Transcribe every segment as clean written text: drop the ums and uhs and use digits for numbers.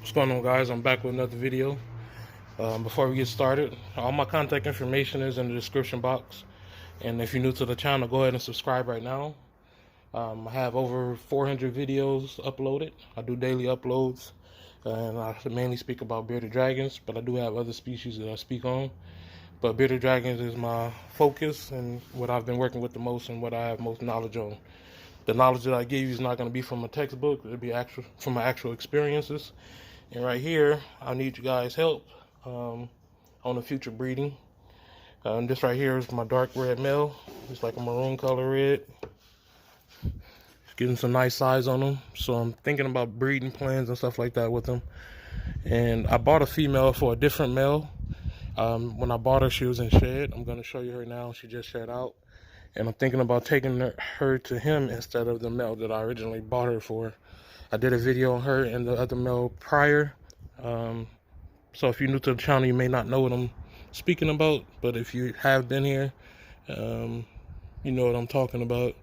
What's going on, guys? I'm back with another video. Before we get started, all my contact information is in the description box, and if you're new to the channel, go ahead and subscribe right now. I have over 400 videos uploaded. I do daily uploads, and I mainly speak about bearded dragons, but I do have other species that I speak on. But bearded dragons is my focus and what I've been working with the most and what I have most knowledge on. The knowledge that I give you is not going to be from a textbook. It'll be from my actual experiences. And right here, I need you guys' help on the future breeding. This right here is my dark red male. It's like a maroon color red. It's getting some nice size on them. So I'm thinking about breeding plans and stuff like that with them. And I bought a female for a different male. When I bought her, she was in shed. I'm going to show you her now. She just shed out. And I'm thinking about taking her to him instead of the male that I originally bought her for. I did a video on her and the other male prior. So if you're new to the channel, you may not know what I'm speaking about. But if you have been here, you know what I'm talking about.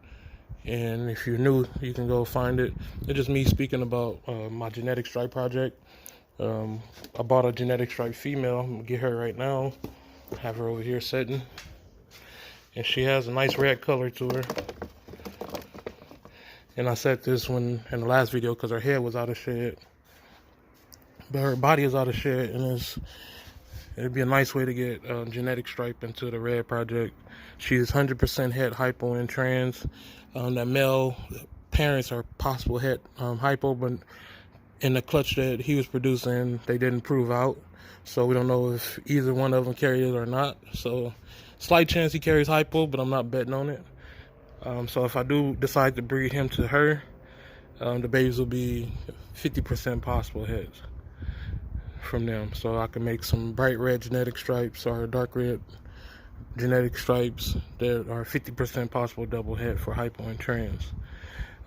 And if you're new, you can go find it. It's just me speaking about my genetic stripe project. I bought a genetic stripe female. I'm going to get her right now. Have her over here sitting. And she has a nice red color to her. And I said this in the last video because her head was out of shed. But her body is out of shed, and it'd be a nice way to get genetic stripe into the red project. She is 100% het hypo and trans. That male parents are possible het hypo, but in the clutch that he was producing, they didn't prove out. So we don't know if either one of them carries it or not. So slight chance he carries hypo, but I'm not betting on it. So if I do decide to breed him to her, the babies will be 50% possible heads from them. So I can make some bright red genetic stripes or dark red genetic stripes that are 50% possible double head for hypo and trans.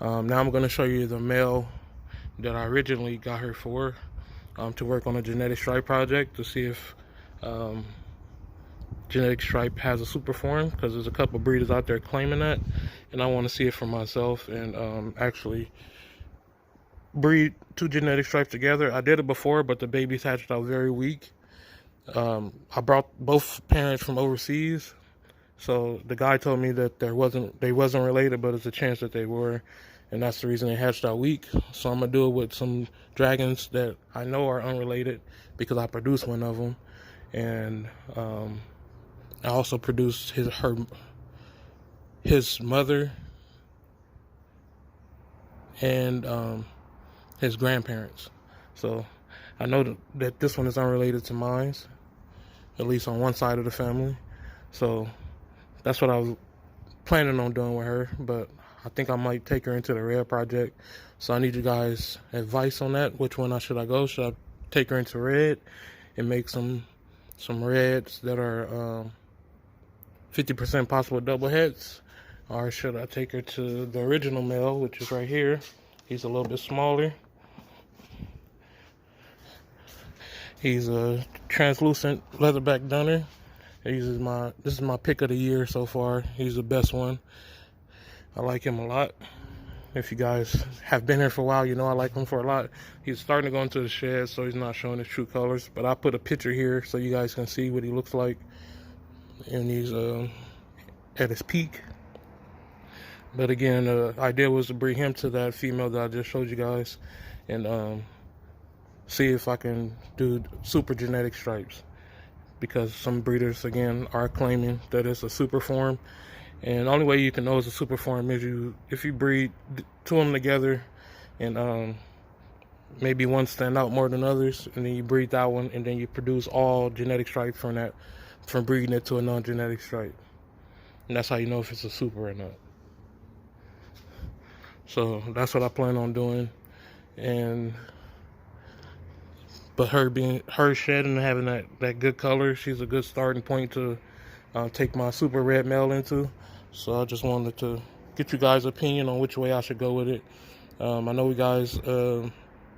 Now I'm going to show you the male that I originally got her for to work on a genetic stripe project to see if genetic stripe has a super form, because there's a couple breeders out there claiming that, and I want to see it for myself and actually breed two genetic stripes together. I did it before, but the babies hatched out very weak. I brought both parents from overseas, so the guy told me that they wasn't related, but there's a chance that they were, and that's the reason they hatched out weak. So I'm gonna do it with some dragons that I know are unrelated because I produced one of them, and I also produced his mother and his grandparents. So I know that this one is unrelated to mine, at least on one side of the family. So that's what I was planning on doing with her, but I think I might take her into the red project. So I need you guys' advice on that. Which one should I go? Should I take her into red and make some reds that are 50% possible double heads, or should I take her to the original male, which is right here? He's a little bit smaller. He's a translucent leatherback dunner. This is my pick of the year so far. He's the best one. I like him a lot. If you guys have been here for a while, you know I like him for a lot. He's starting to go into the shed, so he's not showing his true colors. But I put a picture here so you guys can see what he looks like. And he's at his peak. But again, the idea was to bring him to that female that I just showed you guys, and see if I can do super genetic stripes, because some breeders again are claiming that it's a super form, and the only way you can know it's a super form is if you breed two of them together, and maybe one stand out more than others, and then you breed that one, and then you produce all genetic stripes from breeding it to a non-genetic stripe. And that's how you know if it's a super or not. So that's what I plan on doing. But her shedding and having that good color, she's a good starting point to take my super red male into. So I just wanted to get you guys' opinion on which way I should go with it. I know you guys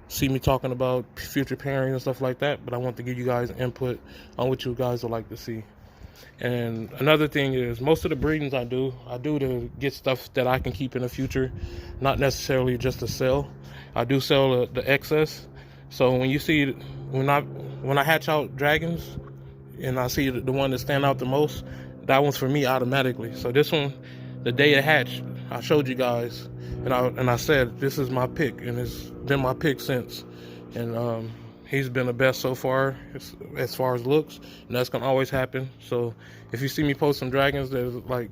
see me talking about future pairing and stuff like that, but I want to give you guys input on what you guys would like to see. And another thing is, most of the breedings I do to get stuff that I can keep in the future, not necessarily just to sell. I do sell the excess, So when you see when I hatch out dragons and I see the one that stand out the most, that one's for me automatically. So this one, the day it hatched, I showed you guys, and I said this is my pick, and it's been my pick since. And he's been the best so far as far as looks, and that's gonna always happen. So if you see me post some dragons that like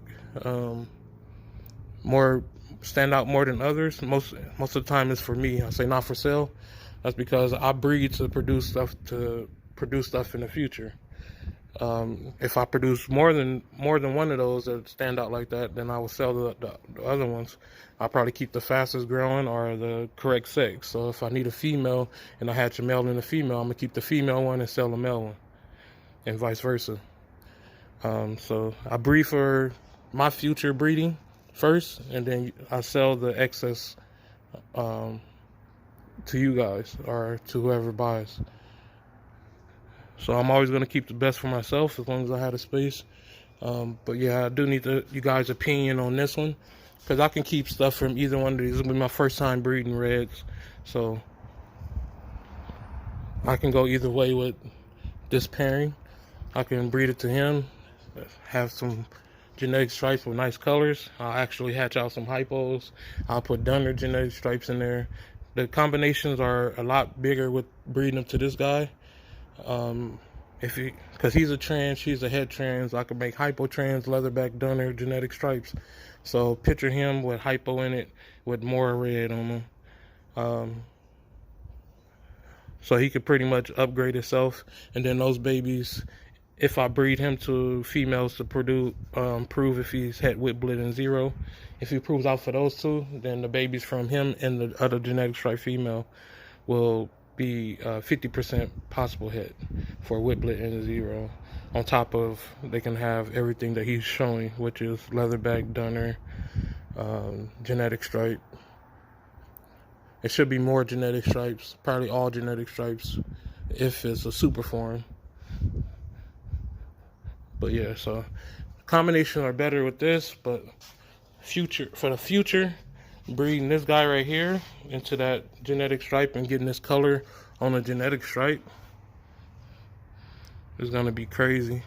more stand out more than others, most of the time it's for me. I say not for sale. That's because I breed to produce stuff in the future. If I produce more than one of those that stand out like that, then I will sell the other ones. I'll probably keep the fastest growing or the correct sex. So if I need a female and I hatch a male and a female, I'm gonna keep the female one and sell the male one, and vice versa. So I breed for my future breeding first, and then I sell the excess to you guys or to whoever buys. So I'm always going to keep the best for myself as long as I have the space. But yeah, I do need you guys' opinion on this one, because I can keep stuff from either one of these. This will be my first time breeding reds, so I can go either way with this pairing. I can breed it to him, have some genetic stripes with nice colors. I'll actually hatch out some hypos. I'll put Dunner genetic stripes in there. The combinations are a lot bigger with breeding them to this guy. Because he's a trans, she's a het trans, I could make hypo trans, leatherback Dunner genetic stripes. So picture him with hypo in it with more red on him. So he could pretty much upgrade himself, and then those babies, if I breed him to females to prove if he's het Whitblit and zero. If he proves out for those two, then the babies from him and the other genetic stripe female will be 50% possible hit for Whitblit and zero. On top of, they can have everything that he's showing, which is leatherback Dunner, genetic stripe. It should be more genetic stripes, probably all genetic stripes if it's a super form. But yeah, so combinations are better with this, but for the future, breeding this guy right here into that genetic stripe and getting this color on a genetic stripe is gonna be crazy.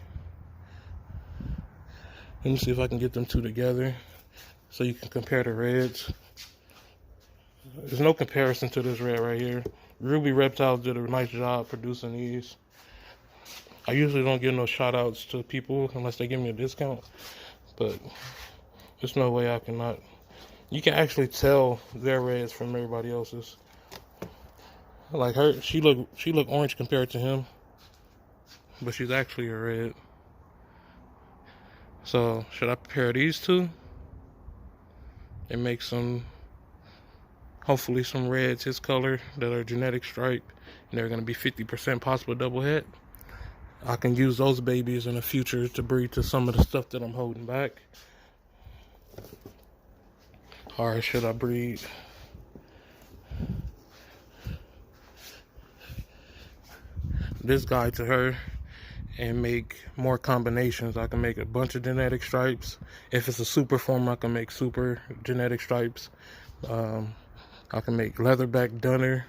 Let me see if I can get them two together so you can compare the reds. There's no comparison to this red right here. Ruby Reptiles did a nice job producing these. I usually don't give no shout outs to people unless they give me a discount, but there's no way I cannot. You can actually tell their reds from everybody else's. Like her, she look orange compared to him, but she's actually a red. So should I pair these two and make some, hopefully some reds his color that are genetic stripe, and they're gonna be 50% possible double het? I can use those babies in the future to breed to some of the stuff that I'm holding back. Or should I breed this guy to her and make more combinations? I can make a bunch of genetic stripes. If it's a super form, I can make super genetic stripes. I can make leatherback Dunner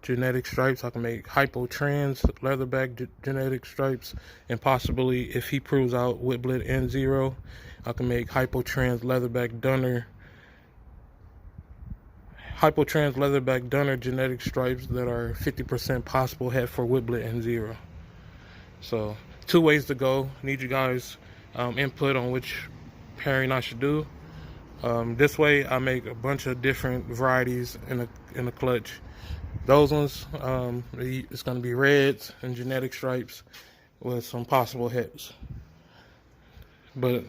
genetic stripes. I can make hypo trans leatherback genetic stripes, and possibly, if he proves out Whitblit and zero, I can make hypo trans leatherback Dunner genetic stripes that are 50% possible het for Whitblit and zero. So 2 ways to go. Need you guys input on which pairing I should do. This way I make a bunch of different varieties in a clutch. Those ones, it's going to be reds and genetic stripes with some possible hets. But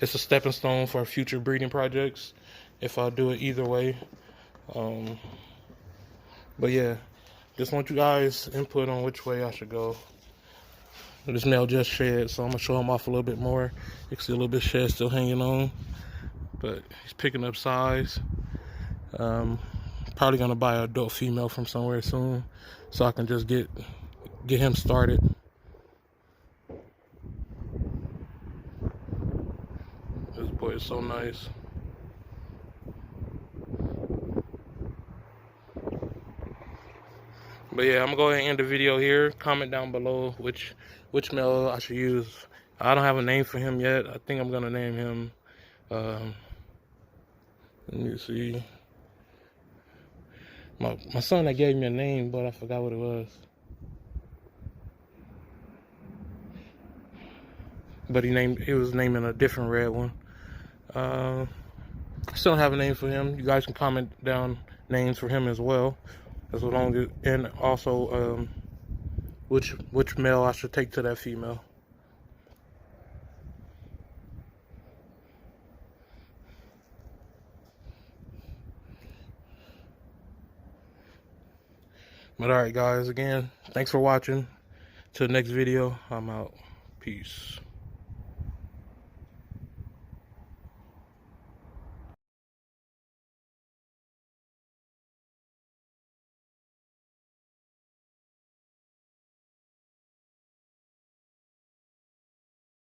it's a stepping stone for future breeding projects if I do it either way. But yeah, just want you guys input on which way I should go. This male just shed, so I'm going to show him off a little bit more. You can see a little bit of shed still hanging on, but he's picking up size. Probably gonna buy an adult female from somewhere soon, so I can just get him started. This boy is so nice. But yeah, I'm gonna go ahead and end the video here. Comment down below which male I should use. I don't have a name for him yet. I think I'm gonna name him. Let me see. My son that gave me a name, but I forgot what it was. But he was naming a different red one. I still don't have a name for him. You guys can comment down names for him as well, and also which male I should take to that female. But alright guys, again, thanks for watching. Till the next video, I'm out. Peace.